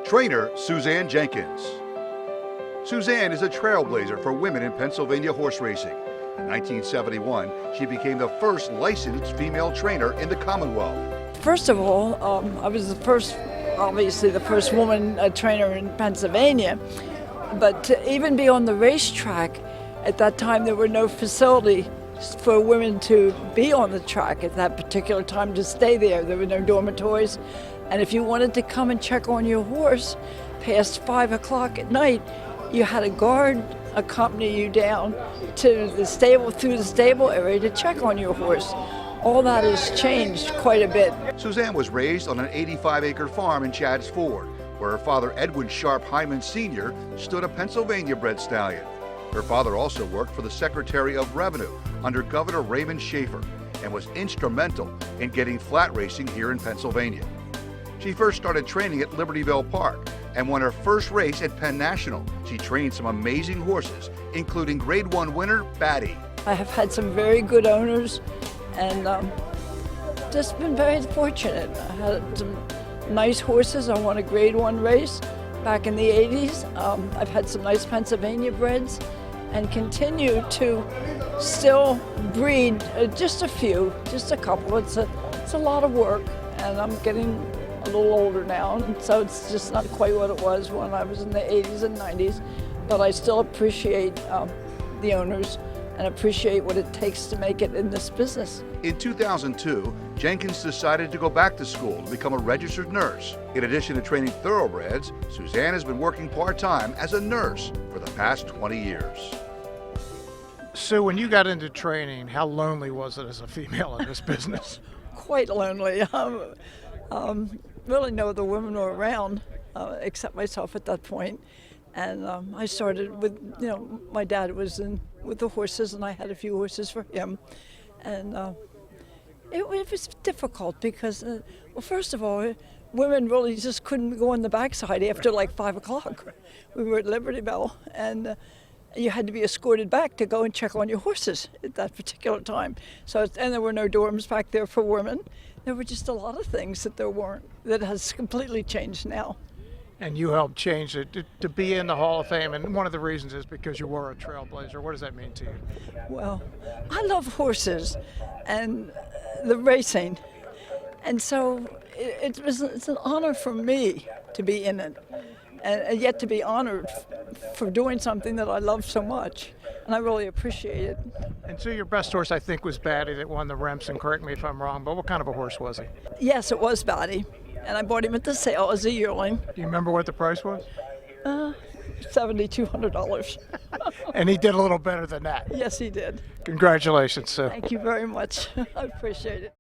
Trainer Suzanne Jenkins. Suzanne is a trailblazer for women in Pennsylvania horse racing. In 1971, she became the first licensed female trainer in the Commonwealth. First of all, I was obviously the first woman trainer in Pennsylvania, but to even be on the racetrack, at that time there were no facility for women to be on the track at that particular time, to stay there. There were no dormitories, and if you wanted to come and check on your horse past 5 o'clock at night, you had a guard accompany you down to the stable, through the stable area, to check on your horse. All that has changed quite a bit. Suzanne was raised on an 85-acre farm in Chadds Ford, where her father Edwin Sharp Hyman Sr. stood a Pennsylvania-bred stallion. Her father also worked for the Secretary of Revenue under Governor Raymond Schaefer and was instrumental in getting flat racing here in Pennsylvania. She first started training at Libertyville Park and won her first race at Penn National. She trained some amazing horses, including Grade 1 winner Batty. I have had some very good owners and just been very fortunate. I had some nice horses. I won a Grade 1 race back in the 80s. I've had some nice Pennsylvania breds and continue to still breed just a few, just a couple. It's a lot of work, and I'm getting a little older now, and so it's just not quite what it was when I was in the 80s and 90s, but I still appreciate the owners and appreciate what it takes to make it in this business. In 2002, Jenkins decided to go back to school to become a registered nurse. In addition to training thoroughbreds, Suzanne has been working part-time as a nurse for the past 20 years. So when you got into training, how lonely was it as a female in this business? Quite lonely. Really no other women were around except myself at that point. And I started with, my dad was in with the horses, and I had a few horses for him. And it was difficult because, well, first of all, women really just couldn't go on the backside after like 5 o'clock. We were at Libertyville, and you had to be escorted back to go and check on your horses at that particular time. And there were no dorms back there for women. There were just a lot of things that there weren't, that has completely changed now. And you helped change it to be in the Hall of Fame, and one of the reasons is because you were a trailblazer. What does that mean to you? Well, I love horses and the racing, and so it's an honor for me to be in it, and yet to be honored for doing something that I love so much, and I really appreciate it. And so your best horse, I think, was Batty that won the Remsen. Correct me if I'm wrong, but what kind of a horse was he? Yes, it was Batty, and I bought him at the sale as a yearling. Do you remember what the price was? $7,200. And he did a little better than that. Yes, he did. Congratulations, sir. Thank you very much. I appreciate it.